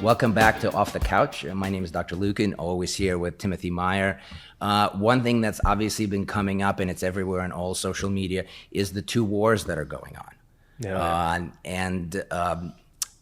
Welcome back to Off the Couch. My name is Dr. Lukin, always here with Timothy Meyer. One thing that's obviously been coming up, and it's everywhere on all social media, is the two wars that are going on.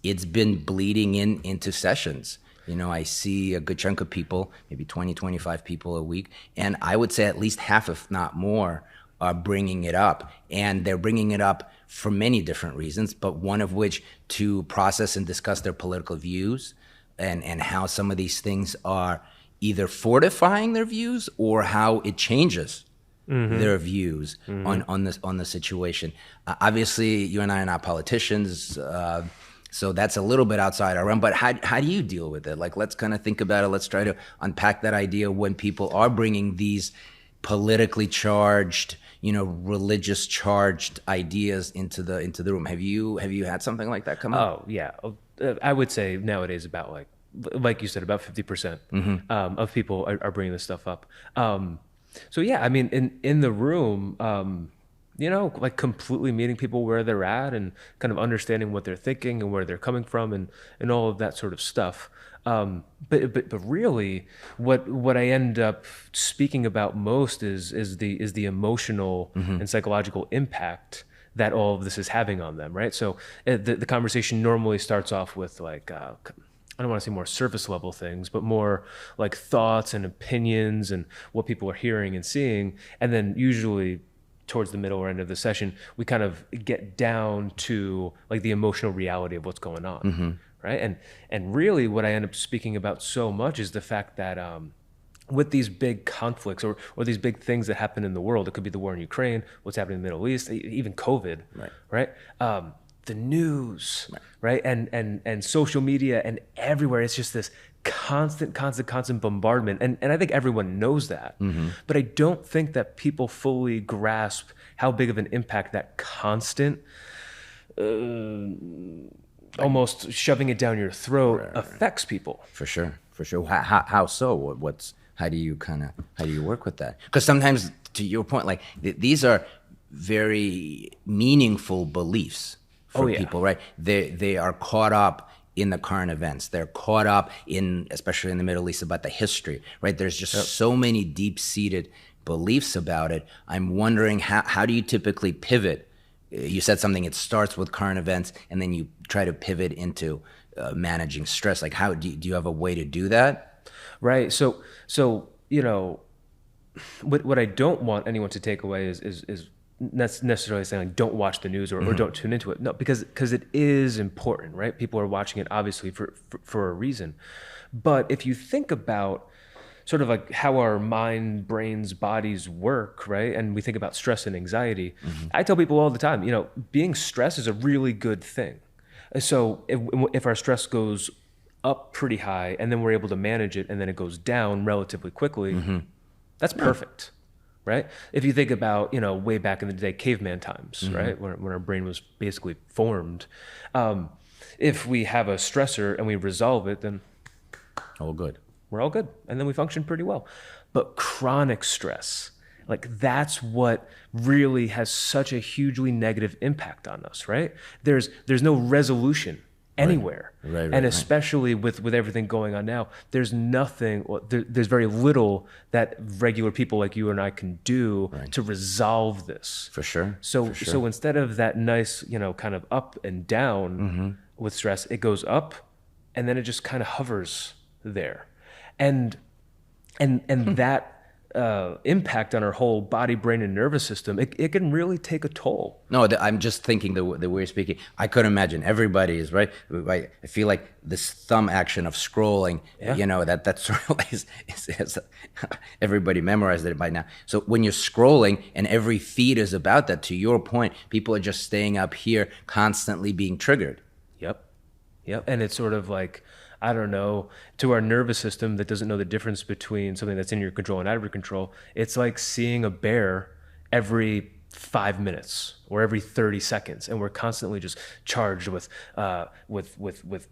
It's been bleeding into sessions. You know, I see a good chunk of people, maybe 20, 25 people a week, and I would say at least half, if not more, are bringing it up. And they're bringing it up for many different reasons, but one of which to process and discuss their political views and how some of these things are either fortifying their views or how it changes their views on the situation. Obviously, you and I are not politicians, so that's a little bit outside our realm, but how do you deal with it? Like, let's kind of think about it. Let's try to unpack that idea when people are bringing these politically charged, religious charged ideas into the room. Have you had something like that come up? Oh yeah, I would say nowadays about like you said, about 50% of people are bringing this stuff up. So yeah, I mean, in the room, like completely meeting people where they're at and kind of understanding what they're thinking and where they're coming from and all of that sort of stuff. But really, what I end up speaking about most is the emotional and psychological impact that all of this is having on them, right? So the conversation normally starts off with like, I don't want to say more surface level things, but more like thoughts and opinions and what people are hearing and seeing. And then usually towards the middle or end of the session, we kind of get down to like the emotional reality of what's going on. Right. And really what I end up speaking about so much is the fact that with these big conflicts or these big things that happen in the world, it could be the war in Ukraine, what's happening in the Middle East, even COVID, right? The news, right? And social media and everywhere, it's just this constant bombardment. And I think everyone knows that. But I don't think that people fully grasp how big of an impact that constant almost shoving it down your throat affects people. For sure. How so? How do you work with that? Because sometimes, to your point, like these are very meaningful beliefs for people, right? They are caught up in the current events. They're caught up in, especially in the Middle East, about the history, right? There's just so many deep-seated beliefs about it. I'm wondering how do you typically pivot? You said something, it starts with current events and then you try to pivot into managing stress. Like, how do you have a way to do that? Right. So what I don't want anyone to take away is necessarily saying like, don't watch the news or don't tune into it. No, because it is important, right? People are watching it obviously for a reason. But if you think about sort of like how our mind, brains, bodies work, right? And we think about stress and anxiety. I tell people all the time, being stressed is a really good thing. So if our stress goes up pretty high and then we're able to manage it and then it goes down relatively quickly, that's perfect, right? If you think about, way back in the day, caveman times, right? When our brain was basically formed. If we have a stressor and we resolve it, then all good. We're all good. And then we function pretty well. But chronic stress, like that's what really has such a hugely negative impact on us, right? There's no resolution anywhere. And especially with everything going on now, there's nothing, there's very little that regular people like you and I can do to resolve this. For sure. So instead of that nice, kind of up and down with stress, it goes up and then it just kind of hovers there. And that impact on our whole body, brain, and nervous system, it can really take a toll. No, I'm just thinking the way you're speaking, I could imagine everybody is right. I feel like this thumb action of scrolling, that sort of is everybody memorized it by now. So when you're scrolling and every feed is about that, to your point, people are just staying up here constantly being triggered. Yep. And it's sort of like, I don't know, to our nervous system that doesn't know the difference between something that's in your control and out of your control, it's like seeing a bear every 5 minutes or every 30 seconds, and we're constantly just charged with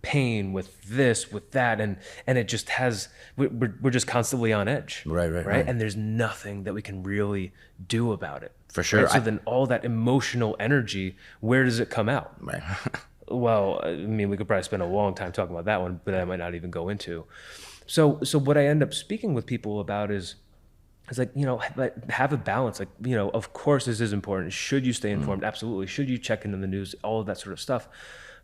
pain, with this, with that, and it just has, we're just constantly on edge, right? And there's nothing that we can really do about it. For sure. Right? So then all that emotional energy, where does it come out? Right. Well, I mean, we could probably spend a long time talking about that one, but I might not even go into. So what I end up speaking with people about is like, like, have a balance. Like, of course this is important. Should you stay informed? Absolutely. Should you check into the news? All of that sort of stuff.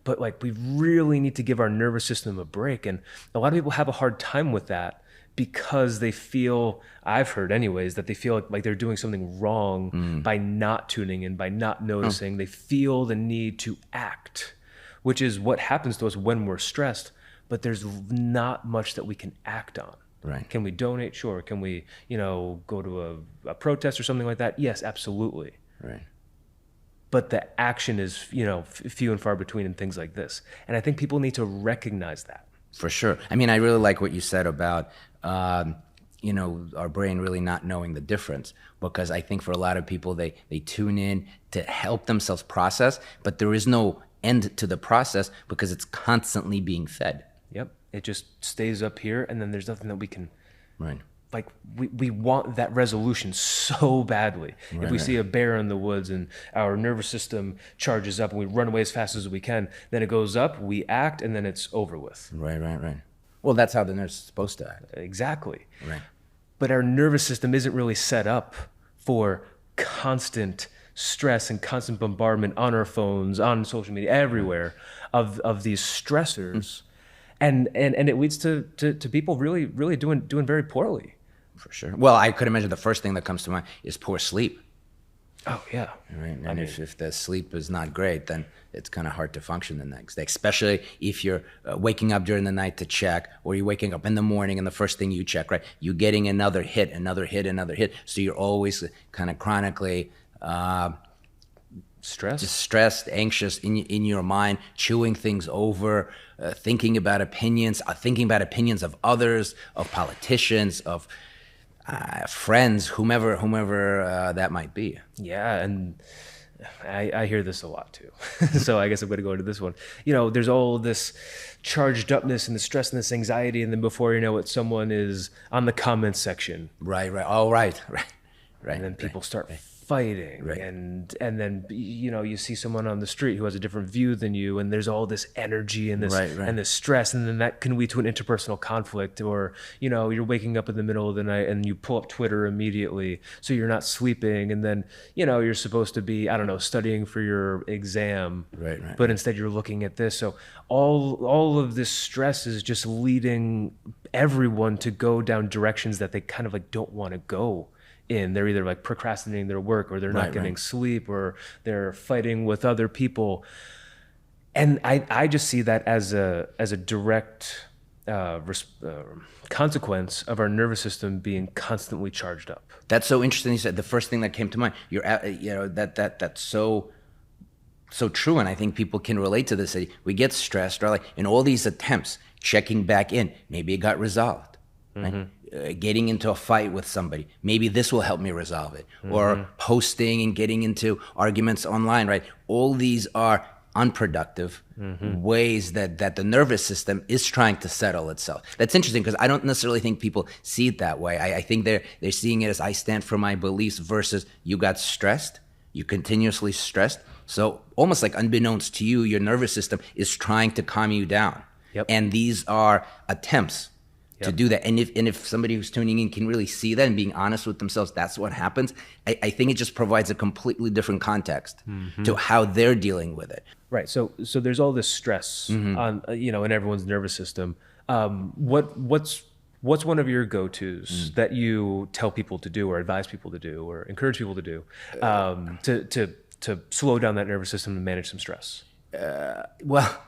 But like, we really need to give our nervous system a break. And a lot of people have a hard time with that because they feel, I've heard anyways, that they feel like they're doing something wrong by not tuning in, by not noticing. They feel the need to act, which is what happens to us when we're stressed. But there's not much that we can act on. Right. Can we donate? Sure. Can we, go to a protest or something like that? Yes, absolutely. Right. But the action is, few and far between in things like this. And I think people need to recognize that. For sure. I mean, I really like what you said about, our brain really not knowing the difference, because I think for a lot of people, they tune in to help themselves process, but there is no end to the process because it's constantly being fed. Yep. It just stays up here, and then there's nothing that we can, Right. like, we want that resolution so badly. Right, if we right. see a bear in the woods and our nervous system charges up and we run away as fast as we can, then it goes up, we act, and then it's over with. Right. Well, that's how the nurse is supposed to act. Exactly. Right. But our nervous system isn't really set up for constant stress and constant bombardment on our phones, on social media, everywhere of these stressors. And it leads to people really doing very poorly. For sure. Well, I could imagine the first thing that comes to mind is poor sleep. Oh yeah. Right. And if the sleep is not great, then it's kind of hard to function the next day, especially if you're waking up during the night to check, or you're waking up in the morning and the first thing you check, right? You're getting another hit. So you're always kind of chronically stressed, anxious in your mind, chewing things over, thinking about opinions of others, of politicians, of friends, whomever that might be. Yeah, and I hear this a lot too. So I guess I'm going to go into this one. There's all this charged upness and the stress and this anxiety, and then before you know it, someone is on the comments section. Right. Oh, right. And then people start fighting, Right. and then you see someone on the street who has a different view than you, and there's all this energy and this Right. and this stress, and then that can lead to an interpersonal conflict. Or you're waking up in the middle of the night and you pull up Twitter immediately, so you're not sleeping, and then you're supposed to be, I don't know, studying for your exam, Right. but instead you're looking at this. So all of this stress is just leading everyone to go down directions that they kind of like don't want to go in. They're either like procrastinating their work, or they're not getting sleep, or they're fighting with other people. And I just see that as a direct consequence of our nervous system being constantly charged up. That's so interesting. You said the first thing that came to mind. That's so true, and I think people can relate to this. We get stressed, or like in all these attempts, checking back in. Maybe it got resolved. Right? Getting into a fight with somebody, maybe this will help me resolve it. Or posting and getting into arguments online, right? All these are unproductive ways that the nervous system is trying to settle itself. That's interesting, because I don't necessarily think people see it that way. I think they're seeing it as, I stand for my beliefs, versus you got stressed, you continuously stressed. So almost like unbeknownst to you, your nervous system is trying to calm you down. Yep. And these are attempts to do that. And if somebody who's tuning in can really see that and being honest with themselves, that's what happens. I think it just provides a completely different context to how they're dealing with it. Right. So there's all this stress on in everyone's nervous system. What's one of your go-tos that you tell people to do, or advise people to do, or encourage people to do to slow down that nervous system and manage some stress? Well,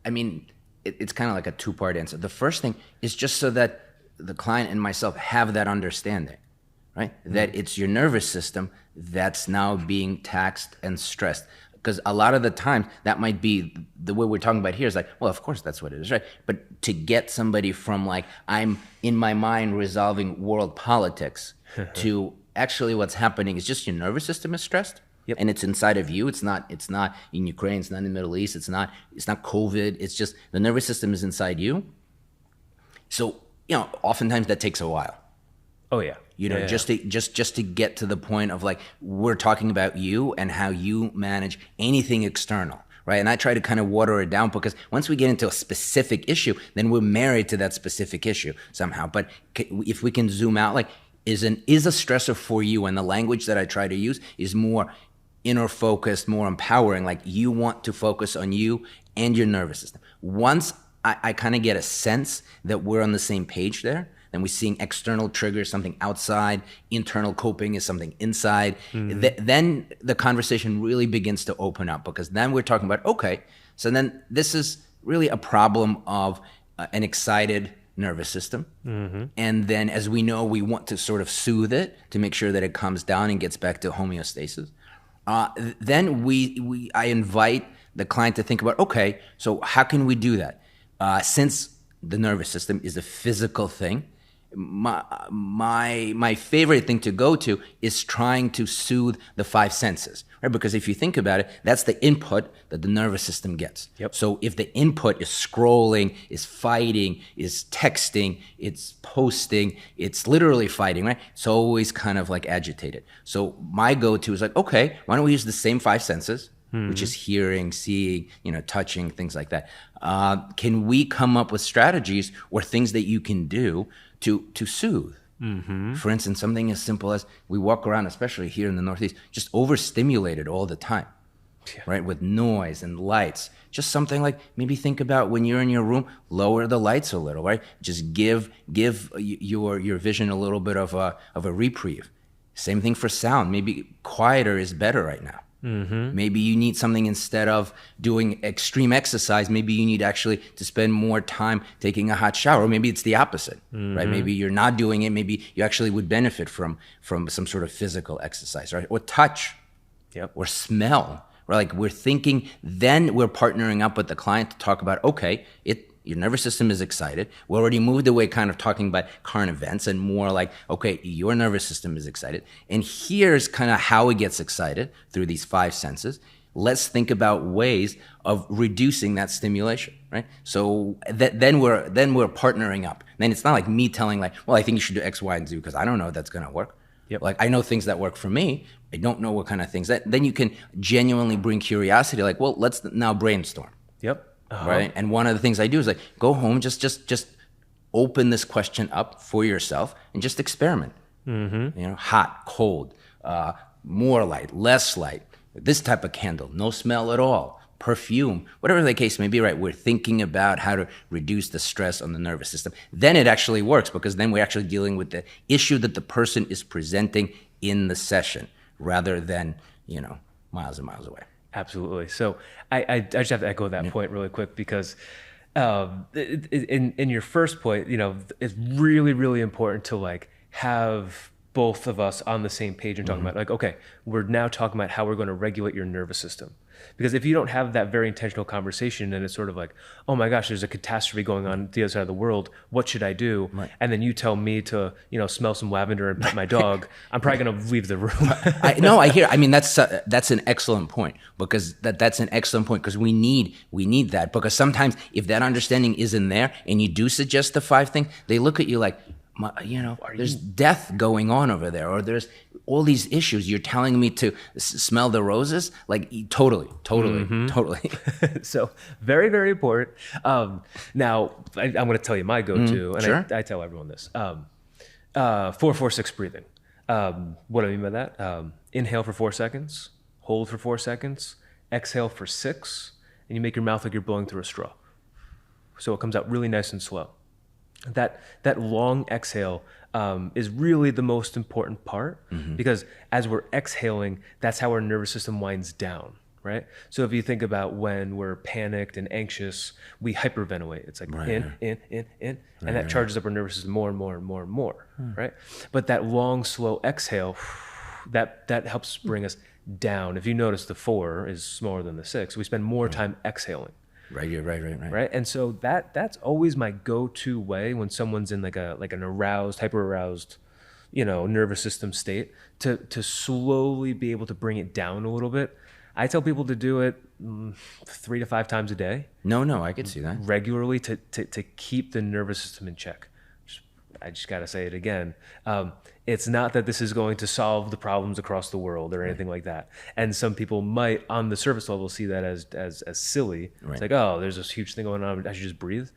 I mean, it's kind of like a two-part answer. The first thing is just so that the client and myself have that understanding, right? That it's your nervous system that's now being taxed and stressed. Because a lot of the time, that might be the way we're talking about here is like, well, of course that's what it is, right? But to get somebody from like, I'm in my mind resolving world politics to actually what's happening is just your nervous system is stressed. Yep. And it's inside of you. It's not in Ukraine. It's not in the Middle East. It's not COVID. It's just the nervous system is inside you. So, oftentimes that takes a while. Oh yeah. Just to get to the point of like, we're talking about you and how you manage anything external, right? And I try to kind of water it down because once we get into a specific issue, then we're married to that specific issue somehow. But if we can zoom out, like, is a stressor for you, and the language that I try to use is more inner focused, more empowering. Like, you want to focus on you and your nervous system. Once I kind of get a sense that we're on the same page there, then we're seeing external triggers, something outside, internal coping is something inside. Then the conversation really begins to open up, because then we're talking about, okay, so then this is really a problem of an excited nervous system. And then, as we know, we want to sort of soothe it to make sure that it comes down and gets back to homeostasis. Then I invite the client to think about, okay, so how can we do that? Since the nervous system is a physical thing, my favorite thing to go to is trying to soothe the five senses, right? Because if you think about it, that's the input that the nervous system gets. Yep. So if the input is scrolling, is fighting, is texting, it's posting, it's literally fighting, right? It's always kind of like agitated. So my go-to is like, okay, why don't we use the same five senses, which is hearing, seeing, touching, things like that. Can we come up with strategies or things that you can do to soothe? For instance, something as simple as we walk around, especially here in the Northeast, just overstimulated all the time, right? With noise and lights. Just something like, maybe think about when you're in your room, lower the lights a little, right? Just give your vision a little bit of a reprieve. Same thing for sound. Maybe quieter is better right now. Maybe you need something, instead of doing extreme exercise, maybe you need actually to spend more time taking a hot shower. Or maybe it's the opposite, right? Maybe you're not doing it. Maybe you actually would benefit from some sort of physical exercise, right? Or touch, or smell, right? Like, we're thinking, then we're partnering up with the client to talk about, okay, your nervous system is excited. We already moved away kind of talking about current events and more like, okay, your nervous system is excited. And here's kind of how it gets excited through these five senses. Let's think about ways of reducing that stimulation, right? So then we're partnering up. Then it's not like me telling like, well, I think you should do X, Y, and Z, because I don't know if that's going to work. Like, I know things that work for me. I don't know what kind of things that. Then you can genuinely bring curiosity. Like, well, let's now brainstorm. Right. And one of the things I do is like, go home, just open this question up for yourself and just experiment. Hot, cold, more light, less light, this type of candle, no smell at all, perfume, whatever the case may be, right? We're thinking about how to reduce the stress on the nervous system. Then it actually works, because then we're actually dealing with the issue that the person is presenting in the session, rather than, miles and miles away. Absolutely. So I just have to echo that point really quick, because in your first point, it's really, really important to like have both of us on the same page and talking about like, okay, we're now talking about how we're going to regulate your nervous system. Because if you don't have that very intentional conversation, and it's sort of like, oh my gosh, there's a catastrophe going on the other side of the world, what should I do? Right. And then you tell me to, smell some lavender and pet my dog, I'm probably going to leave the room. I hear. I mean, that's an excellent point, because that's an excellent point, because we need that, because sometimes if that understanding isn't there and you do suggest the five things, they look at you like, there's death going on over there, or there's all these issues. You're telling me to smell the roses? Like, totally. So very, very important. Now, I'm going to tell you my go-to, and sure. I tell everyone this. 4-4-6 breathing. What do I mean by that? Inhale for 4 seconds, hold for 4 seconds, exhale for 6, and you make your mouth like you're blowing through a straw. So it comes out really nice and slow. That long exhale is really the most important part, because as we're exhaling, that's how our nervous system winds down, right? So if you think about when we're panicked and anxious, we hyperventilate. It's like in, and that charges up our nervous system more and more and more and more, right? But that long, slow exhale, that helps bring us down. If you notice, the 4 is smaller than the 6. We spend more time exhaling. Right. And so that's always my go-to way when someone's in like an aroused, hyper-aroused, nervous system state, to slowly be able to bring it down a little bit. I tell people to do it 3 to 5 times a day. No, I could see that. Regularly, to keep the nervous system in check. I just got to say it again. It's not that this is going to solve the problems across the world or anything like that. And some people might, on the surface level, see that as silly. It's like, oh, there's this huge thing going on. I should just breathe.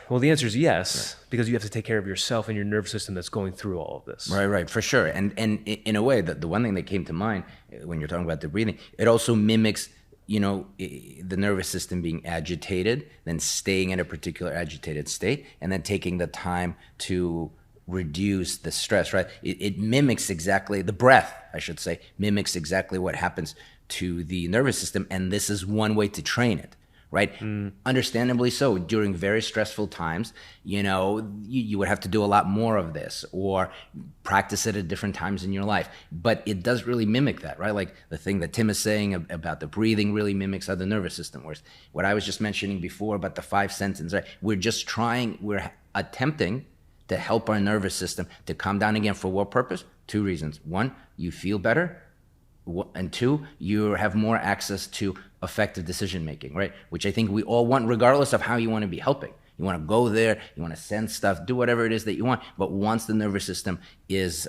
Well, the answer is yes, because you have to take care of yourself and your nervous system that's going through all of this. Right, for sure. And in a way, the one thing that came to mind when you're talking about the breathing, it also mimics, the nervous system being agitated, then staying in a particular agitated state, and then taking the time to reduce the stress, right? It mimics exactly, the breath, I should say, mimics exactly what happens to the nervous system, and this is one way to train it. Right? Understandably so. During very stressful times, you would have to do a lot more of this or practice it at different times in your life. But it does really mimic that, right? Like the thing that Tim is saying about the breathing really mimics how the nervous system works. What I was just mentioning before about the 5 sentences, right? We're attempting to help our nervous system to calm down again. For what purpose? 2 reasons. 1, you feel better. And 2, you have more access to effective decision making, right? Which I think we all want, regardless of how you want to be helping. You want to go there, you want to send stuff, do whatever it is that you want. But once the nervous system is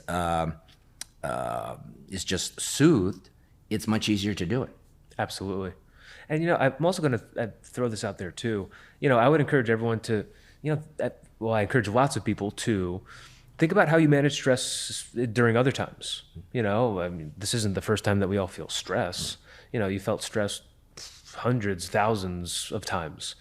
just soothed, it's much easier to do it. Absolutely. And I'm also going to throw this out there too. I would encourage everyone to, I encourage lots of people to think about how you manage stress during other times. This isn't the first time that we all feel stress. You felt stress hundreds, thousands of times.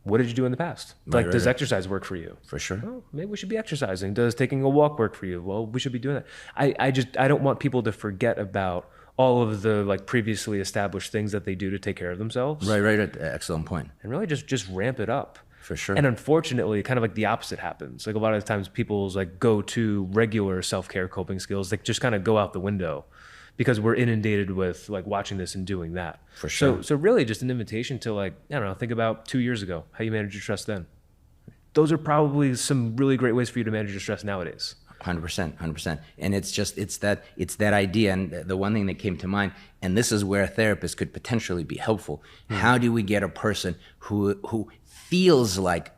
What did you do in the past? Does exercise work for you? For sure. Well, maybe we should be exercising. Does taking a walk work for you? Well, we should be doing that. I don't want people to forget about all of the previously established things that they do to take care of themselves. Right. Excellent point. And really just ramp it up. For sure. And unfortunately, kind of like the opposite happens. Like a lot of times people's go-to regular self-care coping skills, just kind of go out the window because we're inundated with watching this and doing that. For sure. So really just an invitation to think about 2 years ago, how you managed your stress then. Those are probably some really great ways for you to manage your stress nowadays. 100%. And it's that idea. And the one thing that came to mind, and this is where a therapist could potentially be helpful. How do we get a person who feels like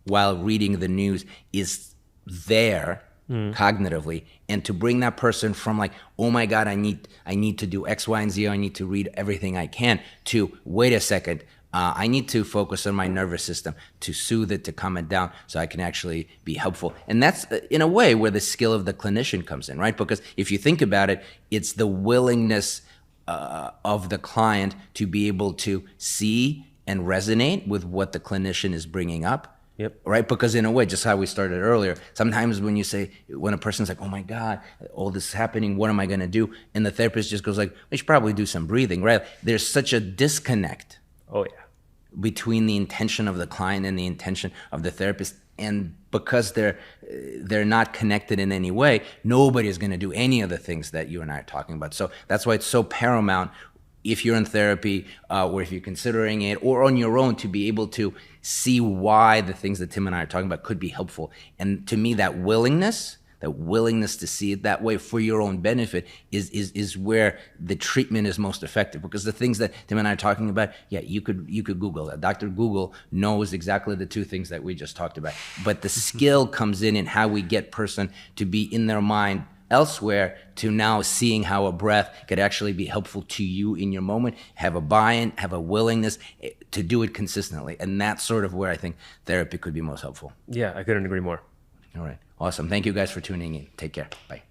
while reading the news is there cognitively, and to bring that person from oh my God, I need to do X, Y, and Z, I need to read everything I can, to wait a second, I need to focus on my nervous system to soothe it, to calm it down so I can actually be helpful. And that's in a way where the skill of the clinician comes in, right? Because if you think about it, it's the willingness of the client to be able to see and resonate with what the clinician is bringing up. Yep. Right? Because in a way, just how we started earlier, sometimes when a person's like, oh my God, all this is happening, what am I going to do? And the therapist just goes we should probably do some breathing, right? There's such a disconnect. Oh yeah. Between the intention of the client and the intention of the therapist. And because they're not connected in any way, nobody is going to do any of the things that you and I are talking about. So that's why it's so paramount, if you're in therapy or if you're considering it or on your own, to be able to see why the things that Tim and I are talking about could be helpful. And to me, that willingness to see it that way for your own benefit is where the treatment is most effective. Because the things that Tim and I are talking about, you could Google that. Dr. Google knows exactly the 2 things that we just talked about. But the skill comes in how we get person to be in their mind elsewhere, to now seeing how a breath could actually be helpful to you in your moment, have a buy-in, have a willingness to do it consistently. And that's sort of where I think therapy could be most helpful. Yeah, I couldn't agree more. All right. Awesome. Thank you guys for tuning in. Take care. Bye.